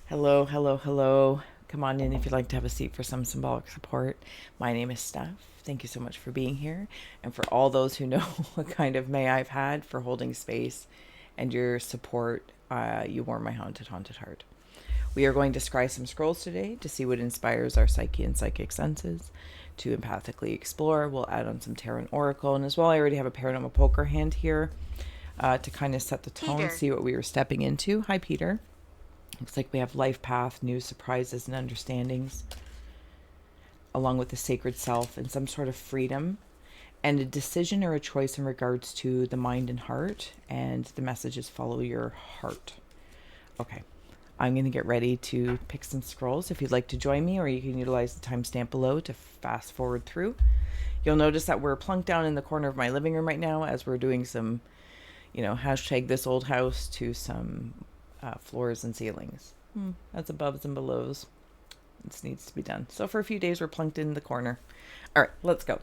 Hello, hello, hello. Come on in if you'd like to have a seat for some symbolic support. My name is Steph. Thank you so much for being here. And for all those who know what kind of May I've had for holding space and your support, you warm my haunted heart. We are going to scry some scrolls today to see what inspires our psyche and psychic senses to empathically explore. We'll add on some tarot and oracle. And as well, I already have a paranormal poker hand here to kind of set the tone, Peter. see what we were stepping into. Hi, Peter. Looks like we have life path, new surprises and understandings, along with the sacred self and some sort of freedom and a decision or a choice in regards to the mind and heart. And the message is follow your heart. Okay, I'm going to get ready to pick some scrolls if you'd like to join me, or you can utilize the timestamp below to fast forward through. You'll notice that we're plunked down in the corner of my living room right now as we're doing some, hashtag this old house to some floors and ceilings. That's above and belows. This needs to be done. So for a few days, we're plunked in the corner. All right, let's go.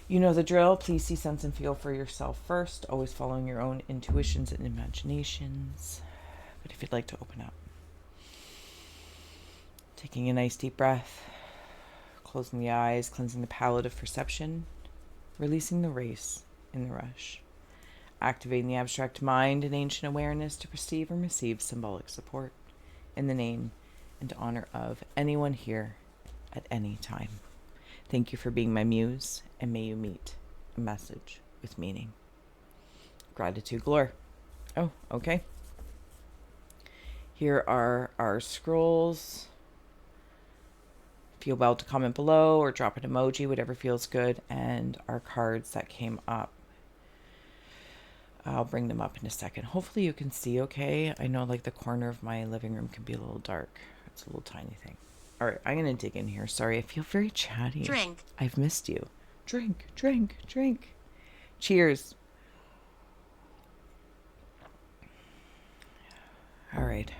You know the drill. Please see, sense, and feel for yourself first, always following your own intuitions and imaginations. But if you'd like to open up, taking a nice deep breath, closing the eyes, cleansing the palette of perception, releasing the race in the rush, activating the abstract mind and ancient awareness to perceive and receive symbolic support in the name and honor of anyone here at any time. Thank you for being my muse, and may you meet a message with meaning. Gratitude galore. Oh, okay. Here are our scrolls. Feel well to comment below or drop an emoji, whatever feels good, and our cards that came up. I'll bring them up in a second. Hopefully you can see okay. I know like the corner of my living room can be a little dark. It's a little tiny thing. All right, I'm going to dig in here. Sorry, I feel very chatty. Drink. I've missed you. Drink. Cheers. All right.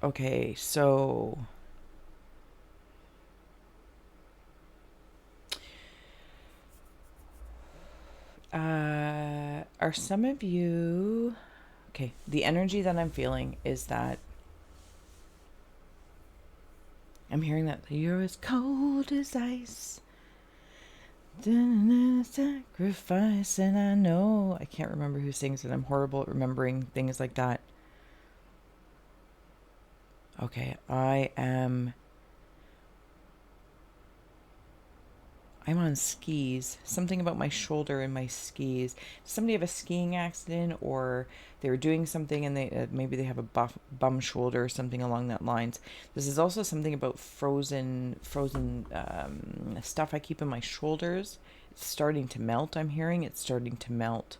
Okay, so are some of you okay? The energy that I'm feeling is that I'm hearing that you're as cold as ice. Sacrifice, and I know I can't remember who sings it. I'm horrible at remembering things like that. Okay, I'm on skis. Something about my shoulder and my skis. Does somebody have a skiing accident, or they were doing something and they maybe they have a bum shoulder or something along that lines. This is also something about frozen stuff I keep in my shoulders. It's starting to melt. I'm hearing it's starting to melt.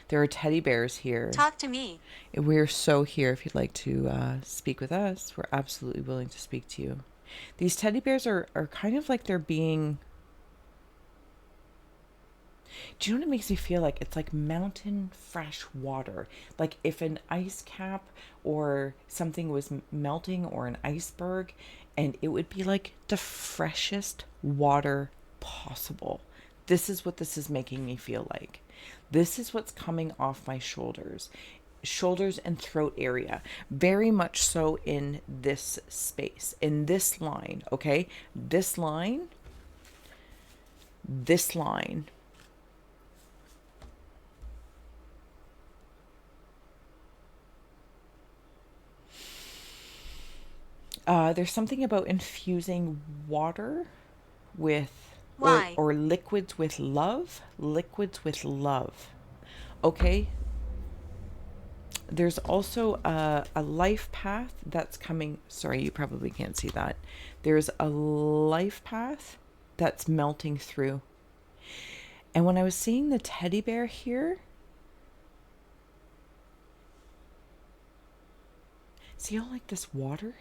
There are teddy bears here. Talk to me. We're so here. If you'd like to speak with us, we're absolutely willing to speak to you. These teddy bears are kind of like they're being... Do you know what it makes me feel like? It's like mountain fresh water. Like if an ice cap or something was melting, or an iceberg, and it would be like the freshest water possible. This is what this is making me feel like. This is what's coming off my shoulders and throat area, very much so in this space, in this line. Okay, this line, there's something about infusing water with Why? or liquids with love. Okay, there's also a life path that's coming. Sorry, you probably can't see that. There's a life path that's melting through. And when I was seeing the teddy bear here, see how like this water?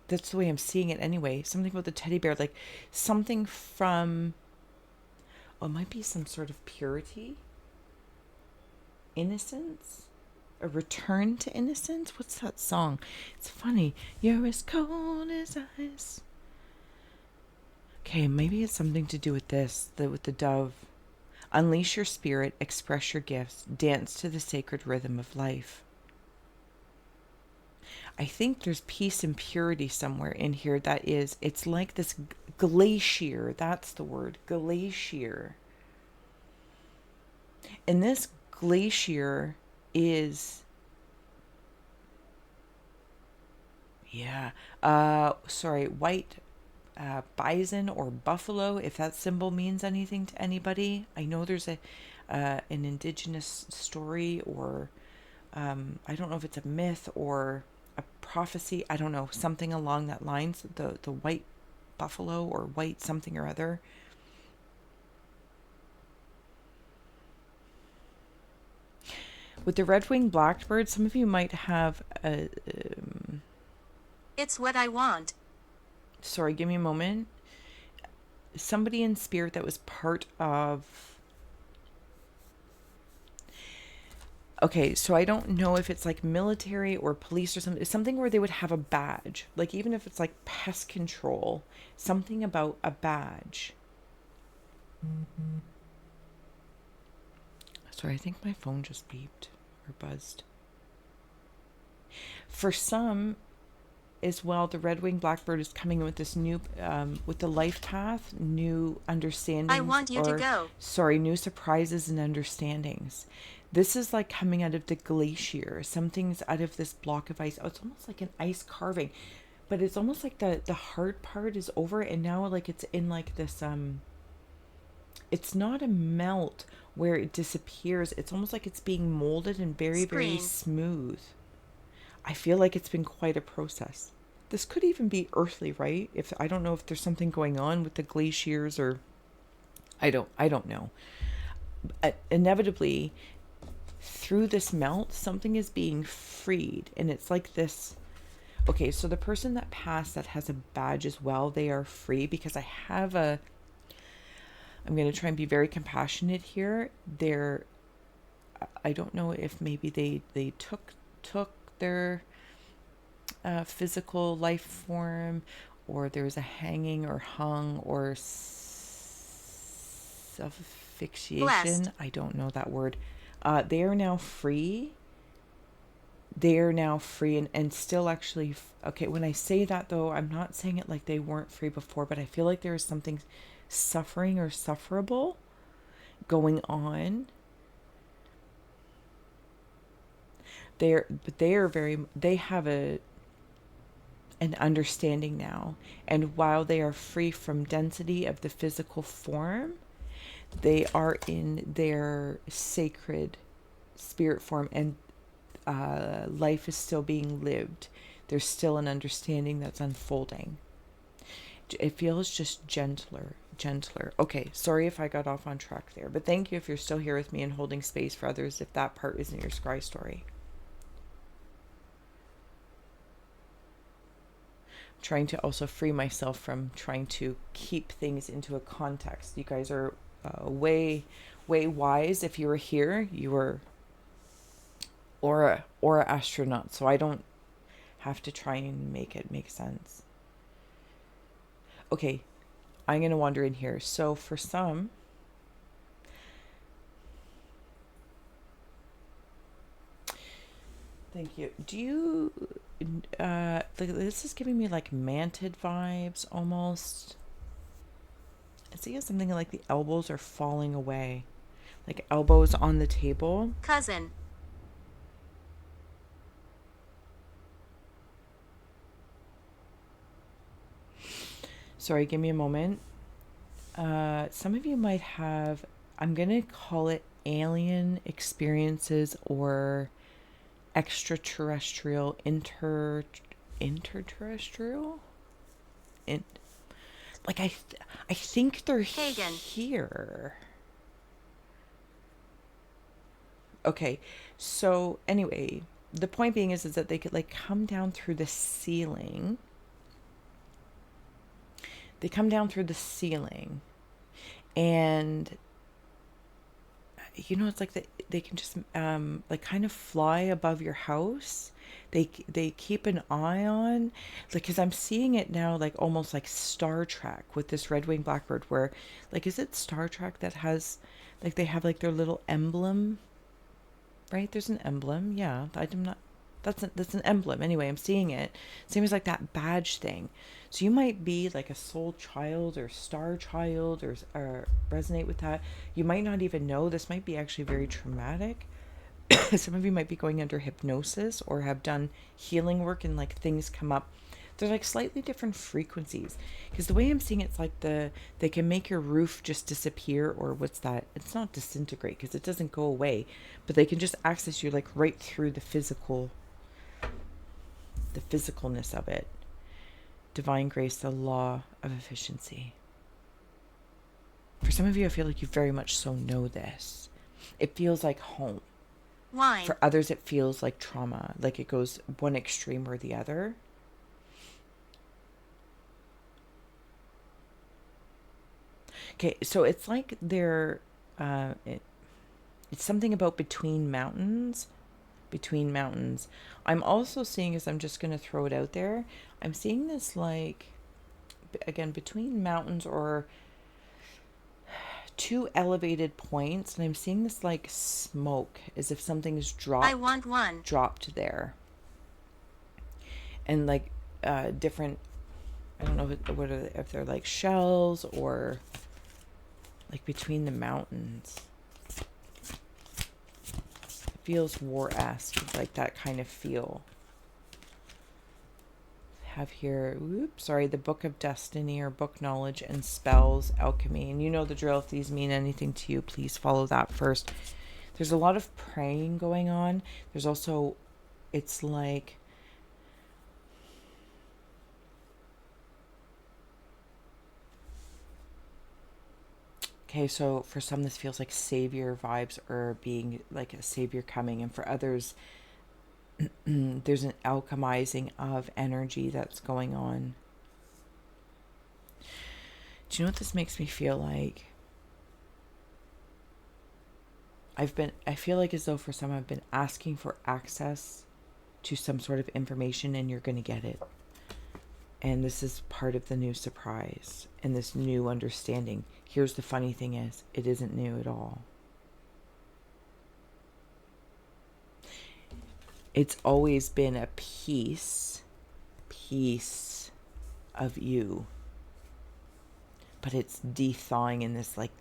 That's the way I'm seeing it anyway. Something about the teddy bear, like something from... Oh, it might be some sort of purity, innocence, a return to innocence. What's that song? It's funny. You're as cold as ice. Okay, maybe it's something to do with this, with the dove. Unleash your spirit, express your gifts, dance to the sacred rhythm of life. I think there's peace and purity somewhere in here that is, it's like this glacier. That's the word, glacier. And this glacier is, white bison or buffalo, if that symbol means anything to anybody. I know there's an indigenous story, or I don't know if it's a myth or a prophecy. I don't know, something along that lines. The white buffalo or white something or other. With the red-winged blackbird, some of you might have a. It's what I want. Sorry, give me a moment. Somebody in spirit that was part of. Okay, so I don't know if it's like military or police or something. It's something where they would have a badge. Like, even if it's like pest control, something about a badge. Sorry, I think my phone just beeped or buzzed. For some, as well, the red-winged blackbird is coming in with this new, with the life path, new understandings. I want you to go. Sorry, new surprises and understandings. This is like coming out of the glacier. Something's out of this block of ice. Oh, it's almost like an ice carving, but it's almost like the hard part is over, and now like it's in like this it's not a melt where it disappears. It's almost like it's being molded and very, very smooth. I feel like it's been quite a process. This could even be earthly, right? If I don't know if there's something going on with the glaciers, or I don't know. Inevitably, through this melt, something is being freed, and it's like this. Okay, so the person that passed that has a badge as well, they are free, because I'm going to try and be very compassionate here. I don't know if maybe they took their physical life form, or there was a hanging or hung or self-asphyxiation. I don't know that word. They are now free. They are now free, and still actually, okay, when I say that though, I'm not saying it like they weren't free before, but I feel like there is something suffering or sufferable going on. They have an understanding now, and while they are free from density of the physical form, they are in their sacred spirit form, and life is still being lived. There's still an understanding that's unfolding. It feels just gentler. Okay, sorry if I got off on track there, but thank you if you're still here with me and holding space for others if that part isn't your scry story. I'm trying to also free myself from trying to keep things into a context. You guys are way wise. If you were here, you were aura astronaut, so I don't have to try and make it make sense. Okay, I'm going to wander in here. So for some, thank you. Do you, this is giving me like manted vibes almost. I see something like the elbows are falling away, like elbows on the table. Cousin. Sorry, give me a moment. Some of you might have, I'm going to call it alien experiences or extraterrestrial, interterrestrial? Like I think they're here. Okay, so anyway, the point being is that they could like come down through the ceiling. They come down through the ceiling, and you know, it's like they can just like kind of fly above your house, they keep an eye on, like, because I'm seeing it now, like almost like Star Trek with this red-winged blackbird, where, like, is it Star Trek that has, like, they have like their little emblem, right? There's an emblem, yeah. I'm not. That's an emblem. Anyway, I'm seeing it. Same as like that badge thing. So you might be like a soul child or star child, or resonate with that. You might not even know. This might be actually very traumatic. Some of you might be going under hypnosis or have done healing work, and like things come up. They're like slightly different frequencies, because the way I'm seeing it's like they can make your roof just disappear, or what's that? It's not disintegrate because it doesn't go away, but they can just access you like right through the physicalness of it. Divine grace, the law of efficiency. For some of you, I feel like you very much so know this. It feels like home. Wine. For others, it feels like trauma, like it goes one extreme or the other. Okay, so it's like it's something about between mountains. Between mountains. I'm also seeing, as I'm just going to throw it out there, I'm seeing this like, again, between mountains or two elevated points, and I'm seeing this like smoke, as if something's dropped. I want one. Dropped there. And like different, I don't know if they're like shells or like between the mountains. It feels war-esque, like that kind of feel. Have here, the Book of Destiny, or book knowledge and spells, alchemy. And you know the drill. If these mean anything to you, please follow that first. There's a lot of praying going on. There's also, it's like, okay, so for some this feels like savior vibes, or being like a savior coming, and for others there's an alchemizing of energy that's going on. Do you know what this makes me feel like? I feel like as though for some I've been asking for access to some sort of information, and you're going to get it. And this is part of the new surprise and this new understanding. Here's the funny thing is, it isn't new at all. It's always been a piece of you. But it's de-thawing in this like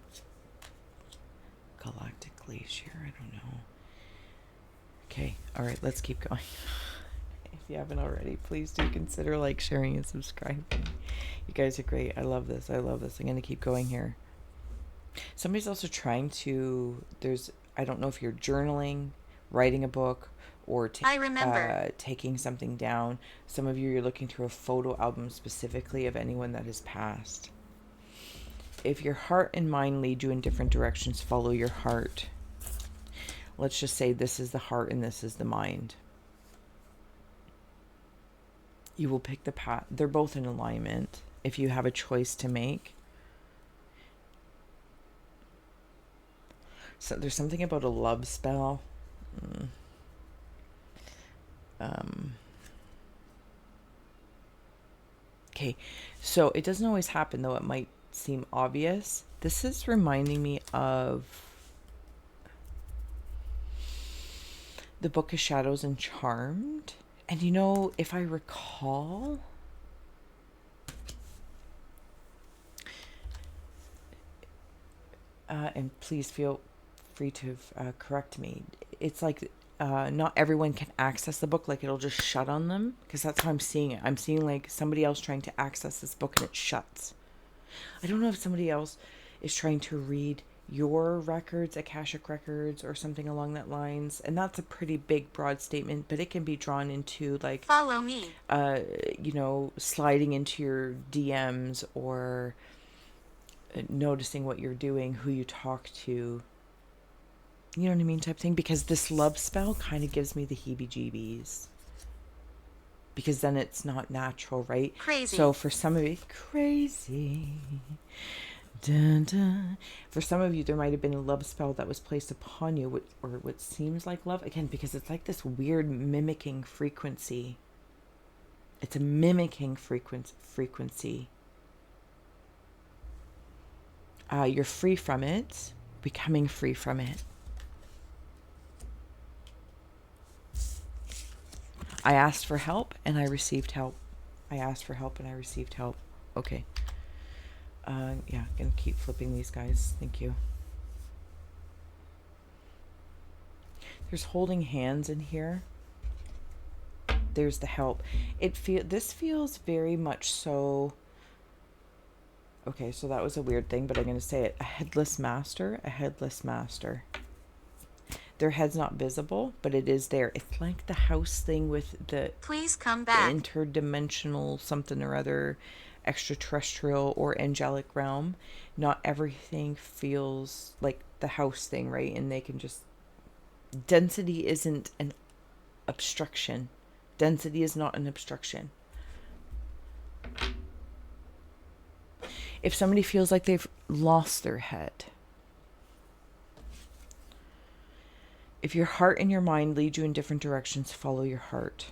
galactic glacier. I don't know. Okay, all right, let's keep going. If you haven't already, please do consider like, sharing, and subscribing. You guys are great. I love this. I'm going to keep going here. Somebody's also trying to, I don't know if you're journaling, writing a book, or taking something down. Some of you, you're looking through a photo album specifically of anyone that has passed. If your heart and mind lead you in different directions, follow your heart. Let's just say this is the heart and this is the mind. You will pick the path. They're both in alignment if you have a choice to make. So there's something about a love spell. Okay, so it doesn't always happen, though it might seem obvious. This is reminding me of the Book of Shadows and Charmed. And you know, if I recall, and please feel free to correct me, it's like not everyone can access the book. Like, it'll just shut on them, because that's how I'm seeing it. I'm seeing like somebody else trying to access this book and it shuts. I don't know if somebody else is trying to read your records, Akashic records, or something along that lines. And that's a pretty big, broad statement, but it can be drawn into like, follow me, sliding into your DMs, or noticing what you're doing, who you talk to, you know what I mean, type thing. Because this love spell kind of gives me the heebie-jeebies, because then it's not natural, right? Crazy. So for some of you, crazy. Dun, dun. For some of you, there might have been a love spell that was placed upon you, or what seems like love. Again, because it's like this weird mimicking frequency. It's a mimicking frequency. You're free from it, becoming free from it. I asked for help and I received help. I asked for help and I received help. Okay. Yeah, gonna keep flipping these guys. Thank you. There's holding hands in here. There's the help. This feels very much so. Okay, so that was a weird thing, but I'm gonna say it. A headless master. A headless master. Their head's not visible, but it is there. It's like the house thing with the please come back. Interdimensional something or other, extraterrestrial or angelic realm. Not everything feels like the house thing, right? And they can just... Density isn't an obstruction. Density is not an obstruction. If somebody feels like they've lost their head, if your heart and your mind lead you in different directions, follow your heart.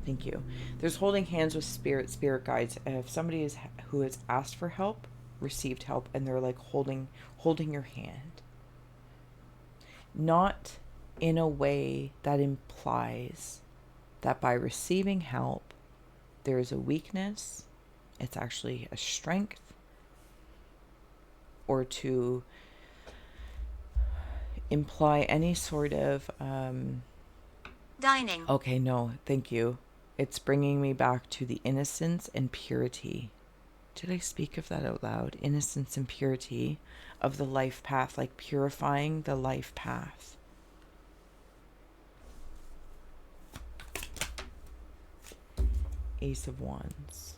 Thank you. There's holding hands with spirit guides. If somebody who has asked for help, received help, and they're like holding your hand. Not in a way that implies that by receiving help, there is a weakness. It's actually a strength. Or to imply any sort of... dining. Okay, no, thank you. It's bringing me back to the innocence and purity. Did I speak of that out loud? Innocence and purity of the life path, like purifying the life path. Ace of Wands.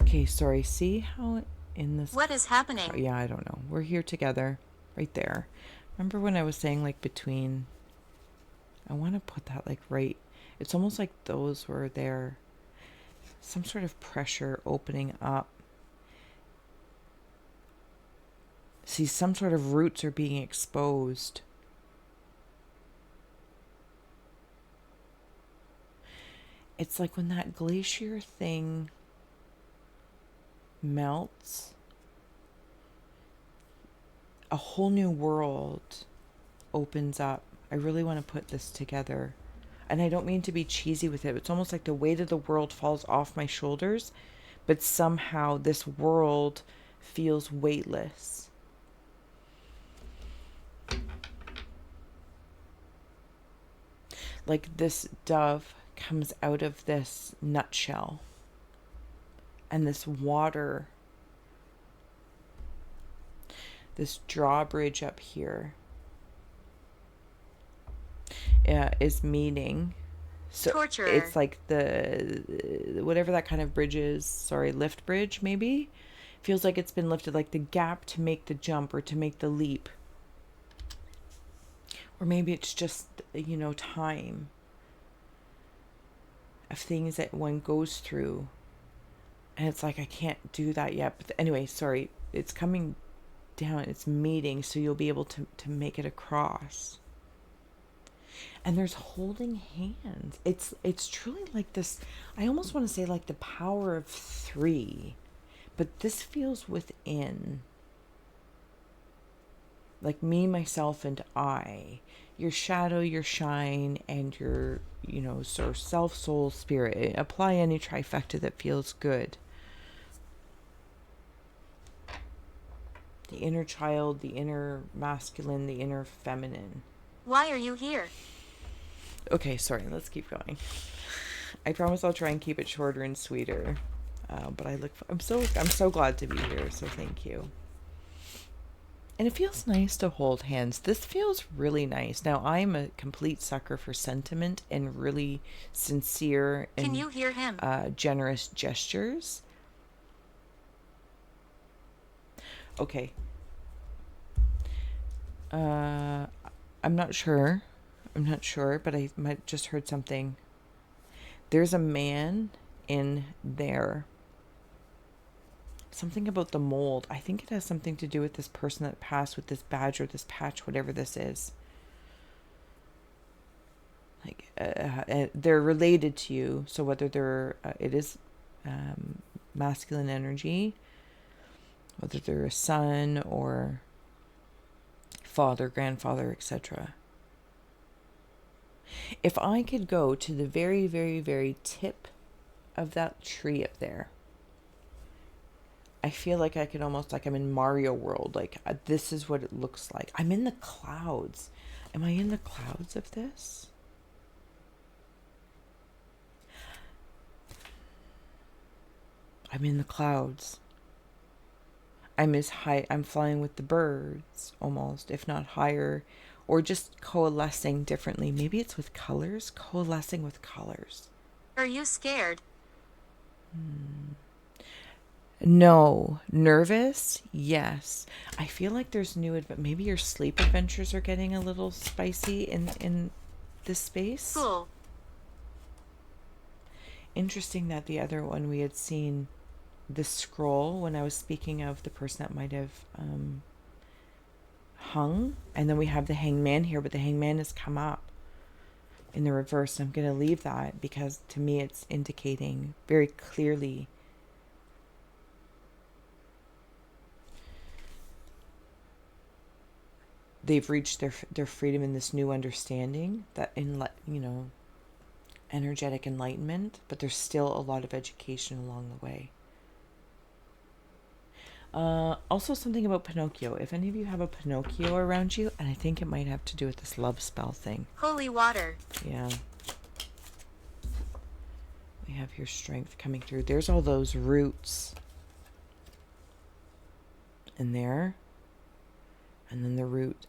Okay, sorry. See how in this... What is happening? Yeah, I don't know. We're here together. Right there. Remember when I was saying like between... I want to put that like right... It's almost like those were there. Some sort of pressure opening up. See, some sort of roots are being exposed. It's like when that glacier thing melts, a whole new world opens up. I really want to put this together. And I don't mean to be cheesy with it. It's almost like the weight of the world falls off my shoulders, but somehow this world feels weightless. Like this dove comes out of this nutshell, and this water, this drawbridge up here, is meeting. So torture. It's like the whatever that kind of bridge is. Sorry, lift bridge maybe. Feels like it's been lifted, like the gap to make the jump or to make the leap. Or maybe it's just, time of things that one goes through. And it's like, I can't do that yet. But anyway, sorry. It's coming down. It's meeting. So you'll be able to make it across. And there's holding hands. It's truly like this. I almost want to say like the power of 3. But this feels within. Like me, myself, and I. Your shadow, your shine, and your, sort of self, soul, spirit. Apply any trifecta that feels good. The inner child, the inner masculine, the inner feminine. Why are you here? Okay, sorry, let's keep going. I promise I'll try and keep it shorter and sweeter. But I'm so glad to be here, so thank you. And it feels nice to hold hands. This feels really nice. Now, I'm a complete sucker for sentiment and really sincere and can you hear him? Generous gestures. Okay. I'm not sure. I'm not sure, but I might just heard something. There's a man in there. Something about the mold. I think it has something to do with this person that passed, with this badge or this patch, whatever this is. Like they're related to you. So whether they're it is masculine energy, whether they're a son or father, grandfather, etc. If I could go to the very, very, very tip of that tree up there, I feel like I could almost, like I'm in Mario World. Like this is what it looks like. I'm in the clouds. Am I in the clouds of this? I'm in the clouds. I'm as high. I'm flying with the birds almost, if not higher, or just coalescing differently. Maybe it's with colors, coalescing with colors. Are you scared? No. Nervous? Yes. I feel like there's new maybe your sleep adventures are getting a little spicy in this space. Cool. Interesting that the other one we had seen the scroll when I was speaking of the person that might have hung, and then we have the hangman here, but the hangman has come up in the reverse. I'm going to leave that because to me it's indicating very clearly they've reached their freedom in this new understanding, that energetic enlightenment, but there's still a lot of education along the way. Also something about Pinocchio. If any of you have a Pinocchio around you, and I think it might have to do with this love spell thing. Holy water. Yeah. We have your strength coming through. There's all those roots in there. And then the root.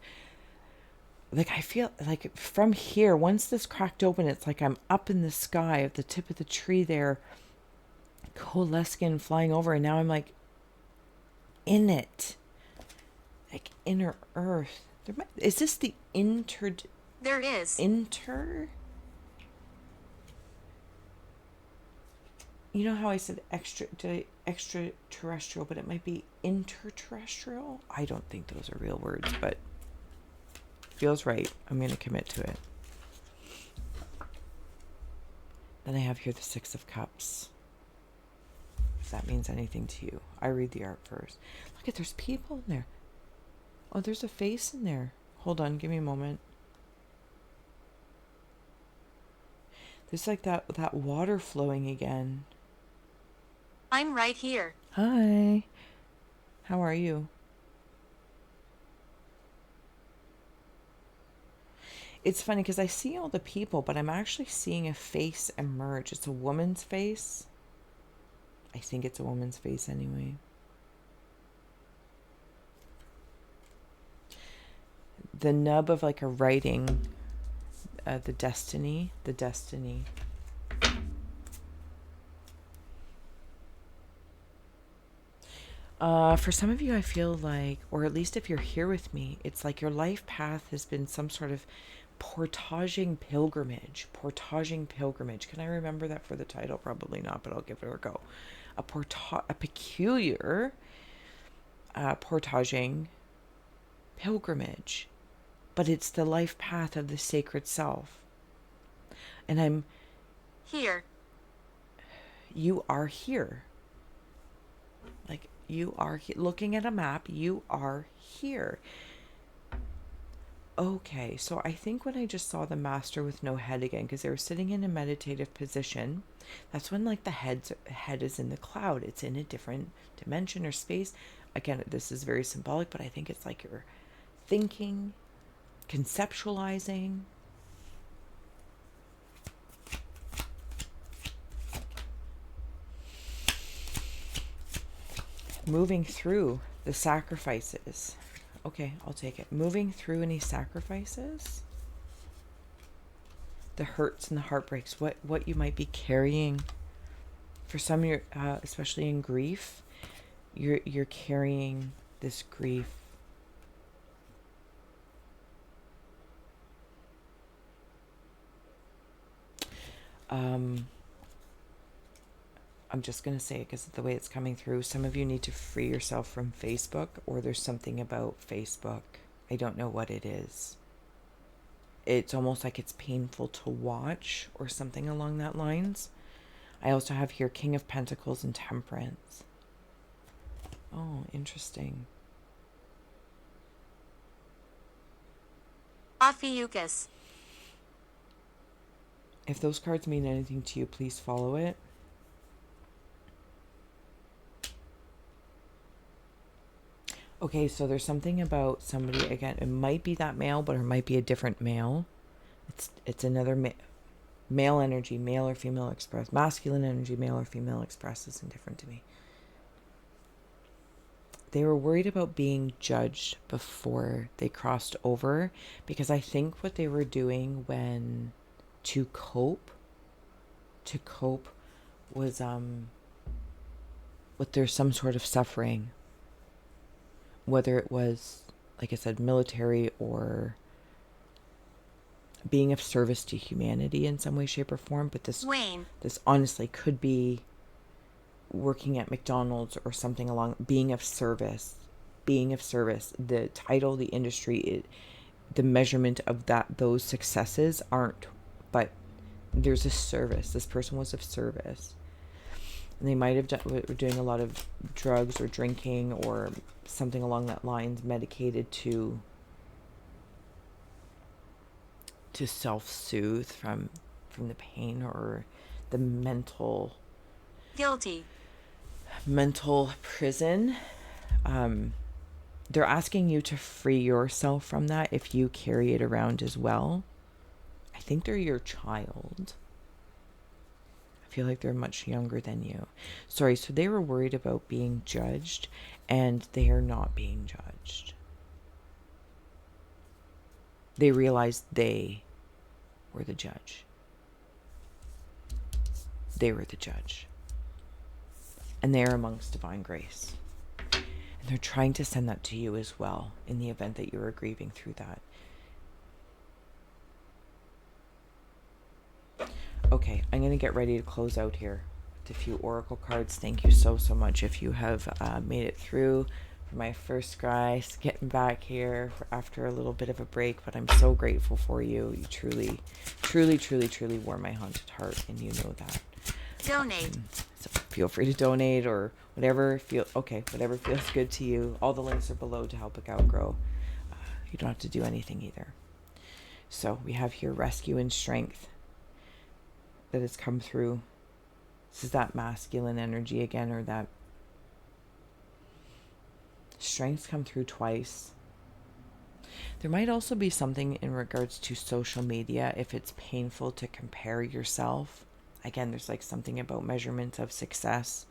Like I feel like from here, once this cracked open, it's like I'm up in the sky at the tip of the tree there, coalescing, flying over, and now I'm like in it, like inner earth. Is this the There is. You know how I said extraterrestrial, but it might be interterrestrial? I don't think those are real words, but feels right. I'm going to commit to it. Then I have here the Six of Cups. If that means anything to you. I read the art first. Look at, there's people in there. Oh, there's a face in there. Hold on, give me a moment. There's like that water flowing again. I'm right here. Hi. How are you? It's funny because I see all the people, but I'm actually seeing a face emerge. It's a woman's face. I think it's a woman's face anyway. The nub of like a writing, the destiny. For some of you, I feel like, or at least if you're here with me, it's like your life path has been some sort of portaging pilgrimage. Can I remember that for the title? Probably not, but I'll give it a go. A peculiar portaging pilgrimage, but it's the life path of the sacred self. And I'm here. You are here. Like you are looking at a map. You are here. Okay, so I think when I just saw the master with no head again, because they were sitting in a meditative position, that's when like the head is in the cloud. It's in a different dimension or space. Again, this is very symbolic, but I think it's like you're thinking, conceptualizing. Moving through the sacrifices. Okay, I'll take it. Moving through any sacrifices, the hurts and the heartbreaks, what you might be carrying. For some, you're especially in grief, you're carrying this grief. I'm just going to say it because of the way it's coming through. Some of you need to free yourself from Facebook, or there's something about Facebook. I don't know what it is. It's almost like it's painful to watch or something along that lines. I also have here King of Pentacles and Temperance. Oh, interesting. Ophiuchus. If those cards mean anything to you, please follow it. Okay, so there's something about somebody, again, it might be that male, but it might be a different male. It's another male energy, male or female express. Masculine energy, male or female express is indifferent to me. They were worried about being judged before they crossed over, because I think what they were doing when to cope was with there's some sort of suffering, whether it was, like I said, military or being of service to humanity in some way, shape, or form. But this honestly could be working at McDonald's or something along, being of service. The title, the industry, the measurement of those successes aren't, but there's a service. This person was of service. And they might have were doing a lot of drugs or drinking or something along that lines, medicated to self-soothe from the pain or the mental prison. They're asking you to free yourself from that if you carry it around as well. I think they're your child. I feel like they're much younger than you. Sorry, so they were worried about being judged, and they are not being judged. They realized they were the judge. They were the judge. And they are amongst divine grace. And they're trying to send that to you as well, in the event that you are grieving through that. Okay, I'm going to get ready to close out here with a few oracle cards. Thank you so much if you have made it through for my first scry, getting back here after a little bit of a break, but I'm so grateful for you. You truly warm my haunted heart, and you know that. Donate. So feel free to donate or whatever feels good to you. All the links are below to help a gal grow. You don't have to do anything either. So we have here rescue and strength that has come through. This is that masculine energy again, or that strength's come through twice. There might also be something in regards to social media, if it's painful to compare yourself. Again, there's like something about measurement of success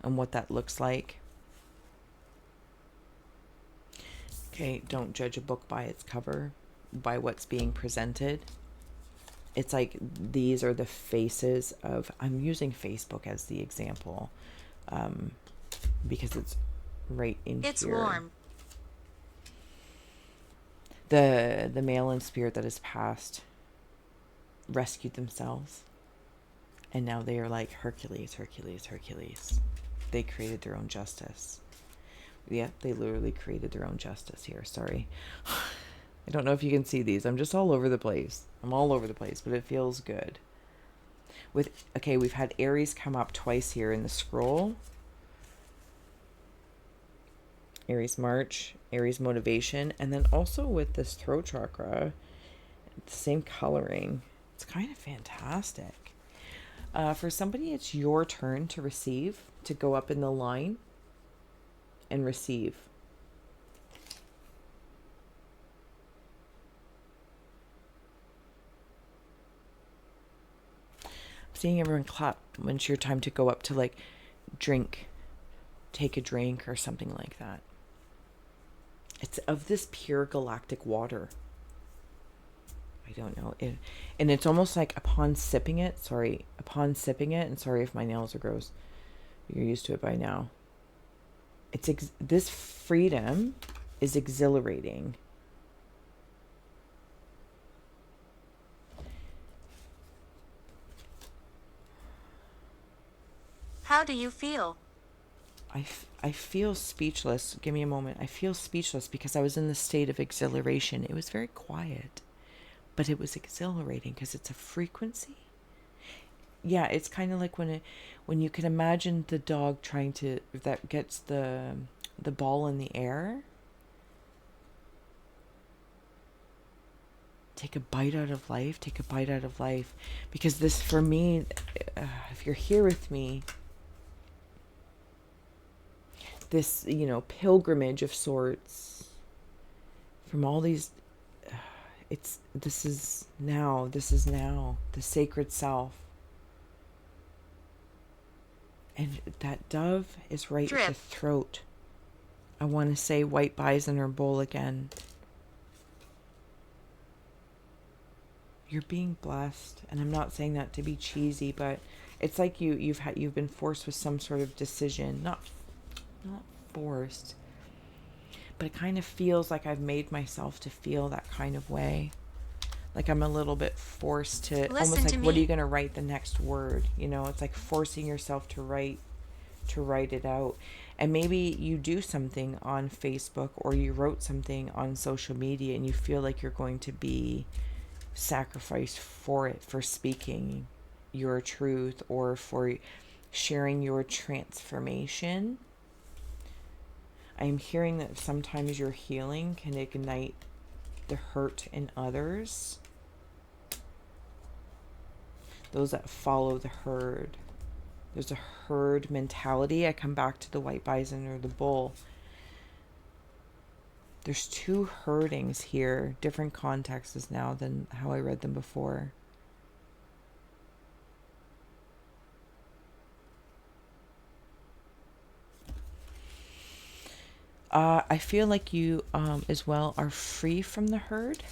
and what that looks like. Okay, don't judge a book by its cover, by what's being presented. It's like these are the faces of, I'm using Facebook as the example, because it's right in it's here. It's warm. The male in spirit that has passed rescued themselves, and now they are like Hercules. They created their own justice. Yeah, they literally created their own justice here. Sorry. I don't know if you can see these. I'm just all over the place. I'm all over the place, but it feels good. We've had Aries come up twice here in the scroll. Aries March, Aries Motivation, and then also with this throat chakra, the same coloring. It's kind of fantastic. For somebody, it's your turn to receive, to go up in the line and receive. Seeing everyone clap when it's your time to go up to like take a drink or something like that. It's of this pure galactic water. I don't know. And it's almost like upon sipping it, and sorry if my nails are gross. You're used to it by now. This freedom is exhilarating. How do you feel? I feel speechless. Give me a moment. I feel speechless because I was in the state of exhilaration. It was very quiet, but it was exhilarating because it's a frequency. Yeah, it's kind of like when you can imagine the dog trying to, that gets the ball in the air. Take a bite out of life, take a bite out of life. Because this, for me, if you're here with me, this, pilgrimage of sorts from all these, this is now, the sacred self. And that dove is right at the throat. I want to say white bison or bull again. You're being blessed, and I'm not saying that to be cheesy, but it's like you've been forced with some sort of decision, not forced, but it kind of feels like I've made myself to feel that kind of way. Like I'm a little bit forced to, almost like, what are you going to write the next word? It's like forcing yourself to write it out. And maybe you do something on Facebook or you wrote something on social media and you feel like you're going to be sacrificed for it, for speaking your truth or for sharing your transformation. I am hearing that sometimes your healing can ignite the hurt in others. Those that follow the herd. There's a herd mentality. I come back to the white bison or the bull. There's two herdings here, different contexts now than how I read them before. I feel like you as well are free from the herd,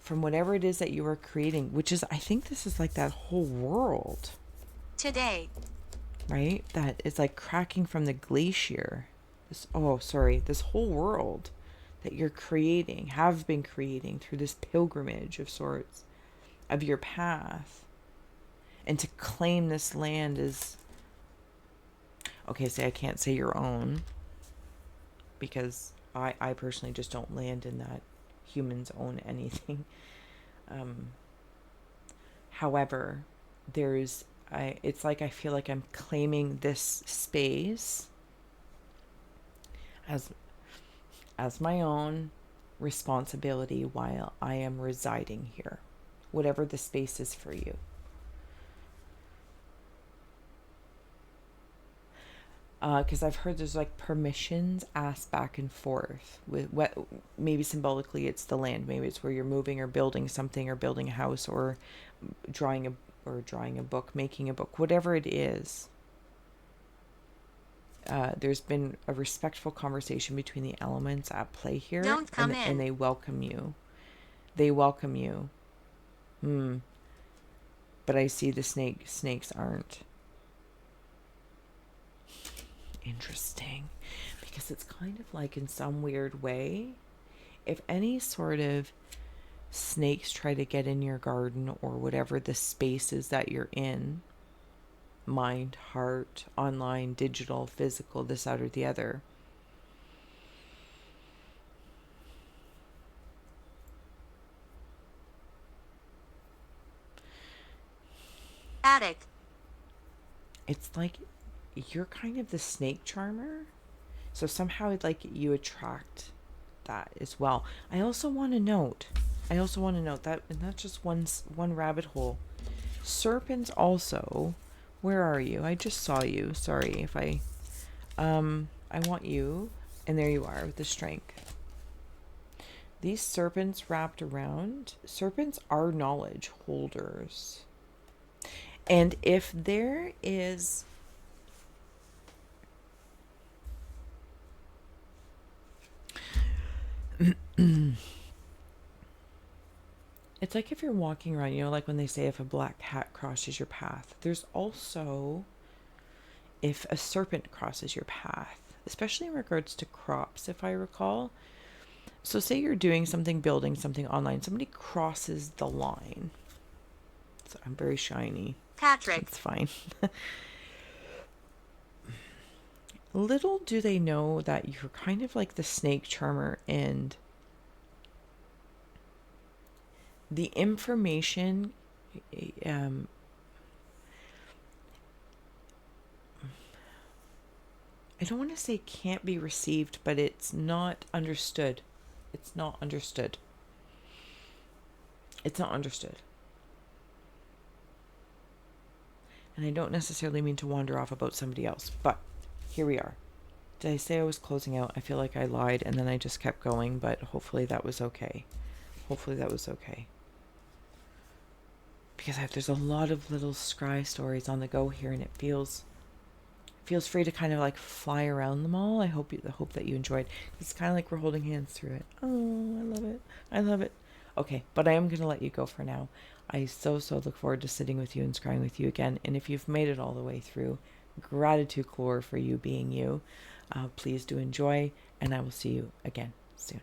from whatever it is that you are creating, which is, I think this is like that whole world. Today. Right? That it's like cracking from the glacier. This whole world that you're creating, have been creating through this pilgrimage of sorts of your path. And to claim this land is, okay, I can't say your own, because I personally just don't land in that humans own anything. However, it's like I feel like I'm claiming this space as my own responsibility while I am residing here, whatever the space is for you. Because I've heard there's like permissions asked back and forth with what, maybe symbolically it's the land, maybe it's where you're moving or building something or building a house or drawing a book, making a book, whatever it is. There's been a respectful conversation between the elements at play here. Don't come in. And they welcome you. They welcome you. But I see the snakes aren't. Interesting. Because it's kind of like, in some weird way, if any sort of snakes try to get in your garden or whatever the spaces that you're in, mind, heart, online, digital, physical, this, that, or the other, attic, it's like you're kind of the snake charmer. So somehow like you attract that as well. I also want to note that, and that's just one rabbit hole. Serpents also, where are you? I just saw you. Sorry if I want you, and there you are with the strength. These serpents wrapped around, serpents are knowledge holders. And if there is it's like if you're walking around, like when they say if a black cat crosses your path, there's also if a serpent crosses your path, especially in regards to crops, if I recall. So say you're doing something, building something online, somebody crosses the line. So I'm very shiny. Patrick. It's fine. little do they know that you're kind of like the snake charmer, and the information, um, I don't want to say can't be received, but it's not understood. It's not understood. It's not understood. And I don't necessarily mean to wander off about somebody else, but here we are. Did I say I was closing out? I feel like I lied and then I just kept going, but hopefully that was okay. Hopefully that was okay. Because there's a lot of little scry stories on the go here, and it feels free to kind of like fly around them all. I hope that you enjoyed. It's kind of like we're holding hands through it. Oh, I love it. I love it. Okay, but I am going to let you go for now. I so look forward to sitting with you and scrying with you again. And if you've made it all the way through, gratitude core for you being you. Please do enjoy, and I will see you again soon.